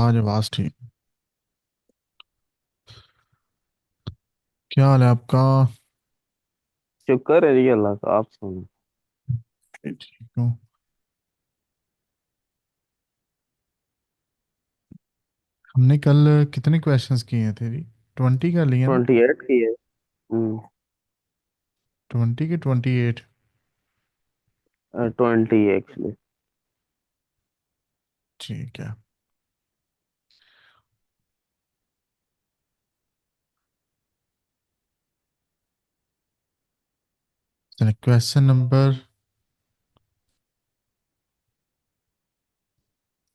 आवाज आवाज ठीक। क्या हाल है आपका? शुक्र है जी अल्लाह का। आप सुनो। ठीक हूँ। हमने कल कितने क्वेश्चंस किए थे जी? 20 का लिए ना? 28 की है। हम्म। 20 के 28? 20 एक्चुअली। ठीक है। चलिए क्वेश्चन नंबर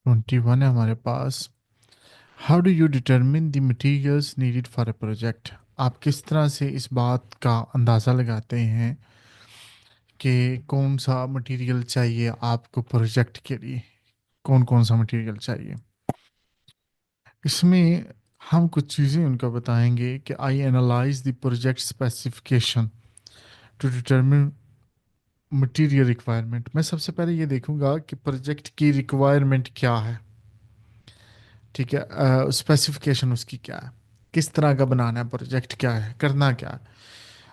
21 है हमारे पास। How do you determine the materials needed for a project? आप किस तरह से इस बात का अंदाज़ा लगाते हैं कि कौन सा मटेरियल चाहिए आपको प्रोजेक्ट के लिए? कौन कौन सा मटेरियल चाहिए? इसमें हम कुछ चीज़ें उनका बताएंगे कि I analyse the project specification to determine material requirement. मैं सबसे पहले ये देखूंगा कि प्रोजेक्ट की रिक्वायरमेंट क्या है। ठीक है, स्पेसिफिकेशन उसकी क्या है, किस तरह का बनाना है, प्रोजेक्ट क्या है, करना क्या है।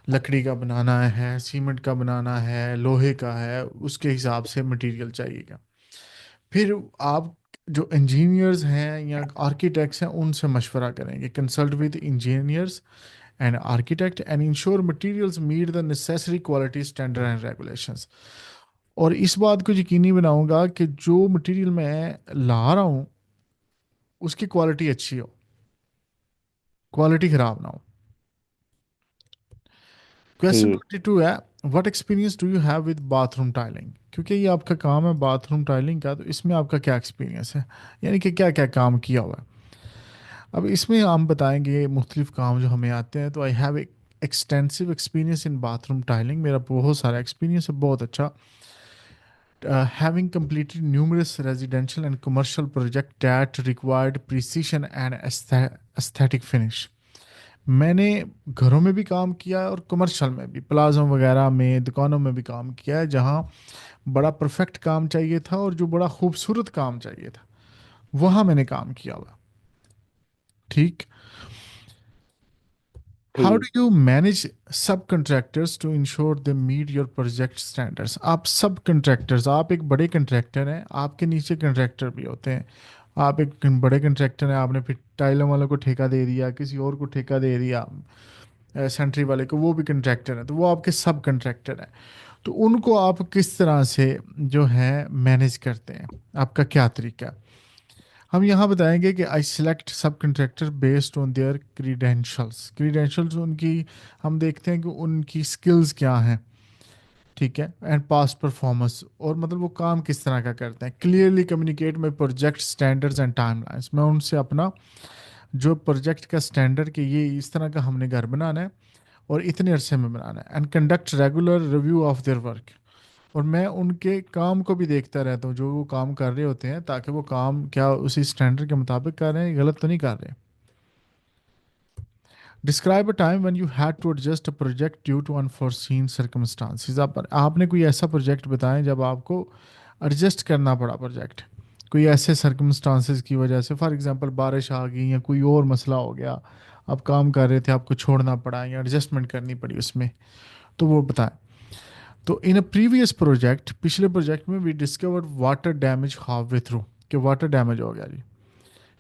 लकड़ी का बनाना है, सीमेंट का बनाना है, लोहे का है, उसके हिसाब से मटेरियल चाहिएगा। फिर आप जो इंजीनियर्स हैं या आर्किटेक्ट्स हैं उनसे मशवरा करेंगे, consult with engineers and architect and ensure materials meet the necessary quality standard and regulations. और इस बात को यकीनी बनाऊंगा कि जो मटेरियल मैं ला रहा हूँ उसकी क्वालिटी अच्छी हो, क्वालिटी ख़राब ना हो। क्वेश्चन ठीक। 22 है, what experience do you have with bathroom tiling? क्योंकि ये आपका काम है बाथरूम टाइलिंग का, तो इसमें आपका क्या एक्सपीरियंस है, यानी कि क्या क्या काम किया हुआ है। अब इसमें हम बताएंगे मुख्तलिफ काम जो हमें आते हैं। तो I have extensive experience in bathroom tiling, मेरा बहुत सारा एक्सपीरियंस है, बहुत अच्छा। Having completed numerous residential and commercial projects that required precision and aesthetic finish. मैंने घरों में भी काम किया है और कमर्शियल में भी, प्लाजा वगैरह में, दुकानों में भी काम किया है, जहाँ बड़ा परफेक्ट काम चाहिए था और जो बड़ा खूबसूरत काम चाहिए था वहाँ मैंने काम किया हुआ। ठीक। हाउ डू ठीक। You manage subcontractors to ensure they meet your project standards? आप सब कंट्रैक्टर्स, आप एक बड़े कंट्रैक्टर हैं, आपके नीचे कंट्रैक्टर भी होते हैं। आप एक बड़े कंट्रैक्टर हैं, आपने फिर टाइलों वालों को ठेका दे दिया, किसी और को ठेका दे दिया, सेंट्री वाले को, वो भी कंट्रैक्टर हैं, तो वो आपके सब कंट्रैक्टर हैं। तो उनको आप किस तरह से जो है मैनेज करते हैं, आपका क्या तरीका है? हम यहाँ बताएंगे कि आई सिलेक्ट सब contractor based on their credentials. Credentials उनकी, हम देखते हैं कि उनकी स्किल्स क्या हैं। ठीक है, एंड पास्ट परफॉर्मेंस, और मतलब वो काम किस तरह का करते हैं। Clearly communicate my project standards and timelines. मैं उनसे अपना जो प्रोजेक्ट का स्टैंडर्ड कि ये इस तरह का हमने घर बनाना है और इतने अरसे में बनाना है। And conduct regular review of their work. और मैं उनके काम को भी देखता रहता हूँ, जो वो काम कर रहे होते हैं, ताकि वो काम क्या उसी स्टैंडर्ड के मुताबिक कर रहे हैं, गलत तो नहीं कर रहे। Describe a time when you had to adjust a project due to unforeseen circumstances. आपने कोई ऐसा प्रोजेक्ट बताएं जब आपको एडजस्ट करना पड़ा प्रोजेक्ट, कोई ऐसे सर्कमस्टांसिस की वजह से, फॉर एग्जांपल बारिश आ गई या कोई और मसला हो गया, आप काम कर रहे थे, आपको छोड़ना पड़ा या एडजस्टमेंट करनी पड़ी उसमें, तो वो बताएं। तो इन अ प्रीवियस प्रोजेक्ट, पिछले प्रोजेक्ट में we discovered water damage half way through, कि वाटर डैमेज हो गया जी।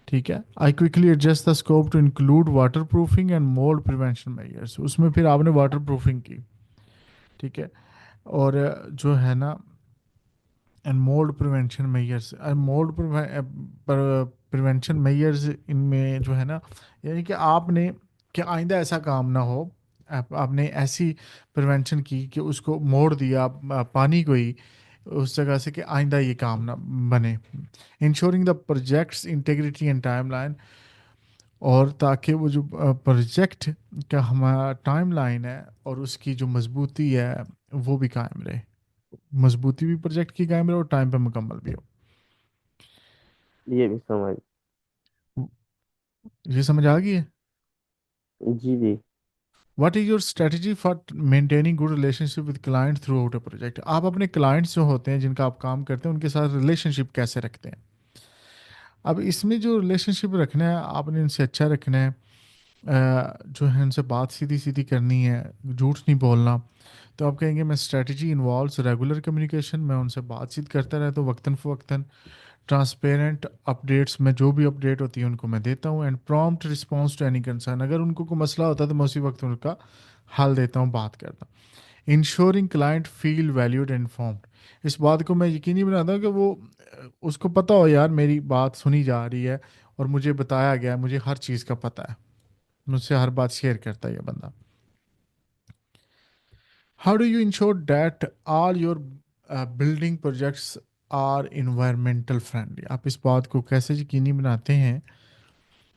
ठीक है, I quickly adjust the scope to include waterproofing and mould prevention measures. उसमें फिर आपने वाटर प्रूफिंग की। ठीक है, और जो है ना, and mould prevention measures, mould prevention measures इनमें जो है ना, यानी कि आपने, कि आइंदा ऐसा काम ना हो, आपने ऐसी प्रिवेंशन की कि उसको मोड़ दिया पानी को ही उस जगह से, कि आइंदा ये काम ना बने। Ensuring the projects integrity and timeline, और ताकि वो जो प्रोजेक्ट का हमारा टाइमलाइन है और उसकी जो मजबूती है वो भी कायम रहे। मजबूती भी प्रोजेक्ट की कायम रहे और टाइम पे मुकम्मल भी हो। ये भी समझ। ये समझ आ गई है? जी जी। What is your strategy for maintaining good relationship with client throughout a project? आप अपने क्लाइंट्स जो होते हैं जिनका आप काम करते हैं उनके साथ रिलेशनशिप कैसे रखते हैं? अब इसमें जो रिलेशनशिप रखना है आपने इनसे अच्छा रखना है, जो है उनसे बात सीधी सीधी करनी है, झूठ नहीं बोलना। तो आप कहेंगे मैं स्ट्रेटजी इन्वॉल्व्स रेगुलर कम्युनिकेशन, मैं उनसे बातचीत करता रहता हूँ वक्तन फ़वक्तन। ट्रांसपेरेंट अपडेट्स, मैं जो भी अपडेट होती है उनको मैं देता हूँ। And prompt response to any concern, अगर उनको कोई मसला होता है तो मैं उसी वक्त उनका हल देता हूँ, बात करता हूँ। Ensuring client feel valued and informed, इस बात को मैं यकीनी बनाता हूँ कि वो उसको पता हो यार मेरी बात सुनी जा रही है और मुझे बताया गया है, मुझे हर चीज़ का पता है, मुझसे हर बात शेयर करता है ये बंदा। How do you ensure that all your building projects are environmental friendly, आप इस बात को कैसे यकीनी बनाते हैं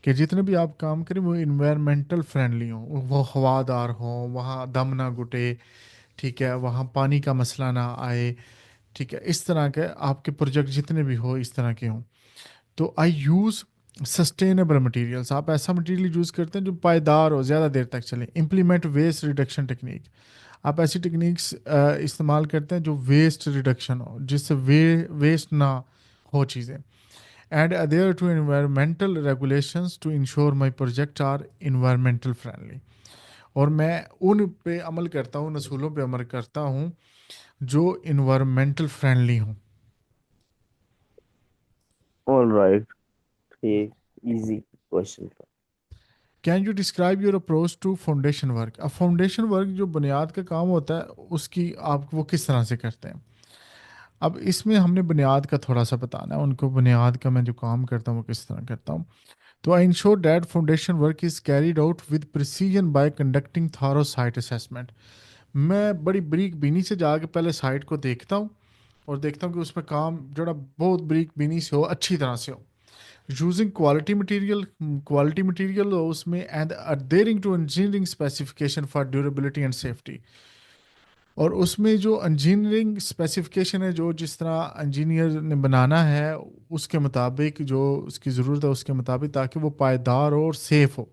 कि जितने भी आप काम करें वो इन्वायरमेंटल फ्रेंडली हो, वो हवादार हो, वहाँ दम ना घुटे, ठीक है, वहाँ पानी का मसला ना आए, ठीक है, इस तरह के आपके प्रोजेक्ट जितने भी हो इस तरह के हों। तो आई यूज़ सस्टेनेबल मटेरियल्स, आप ऐसा मटेरियल यूज़ करते हैं जो पायदार हो, ज़्यादा देर तक चले। इम्प्लीमेंट वेस्ट रिडक्शन टेक्निक, आप ऐसी टेक्निक्स इस्तेमाल करते हैं जो वेस्ट रिडक्शन हो, जिससे वेस्ट ना हो चीज़ें। And adhere to environmental regulations to ensure my project are environmental friendly, और मैं उन पे अमल करता हूँ, नसूलों पे अमल करता हूँ जो environmental friendly हूँ। ऑल राइट, ये इजी क्वेश्चन था। Can you describe your approach to foundation work, अब फाउंडेशन वर्क जो बुनियाद का काम होता है उसकी आप वो किस तरह से करते हैं। अब इसमें हमने बुनियाद का थोड़ा सा बताना है उनको, बुनियाद का मैं जो काम करता हूँ वो किस तरह करता हूँ। तो I ensure that foundation work is carried out with precision bye conducting थारो साइट असेसमेंट, मैं बड़ी बरीक बीनी से जाके पहले साइट को देखता हूँ और देखता हूँ कि उसमें काम जो बहुत बरीक बीनी से हो, अच्छी तरह से हो। यूजिंग क्वालिटी मटेरियल हो उसमें, and adhering to engineering specification for durability and safety, और उसमें जो इंजीनियरिंग स्पेसिफिकेशन है जो जिस तरह इंजीनियर ने बनाना है उसके मुताबिक, जो उसकी ज़रूरत है उसके मुताबिक, ताकि वो पायदार हो और सेफ़ हो।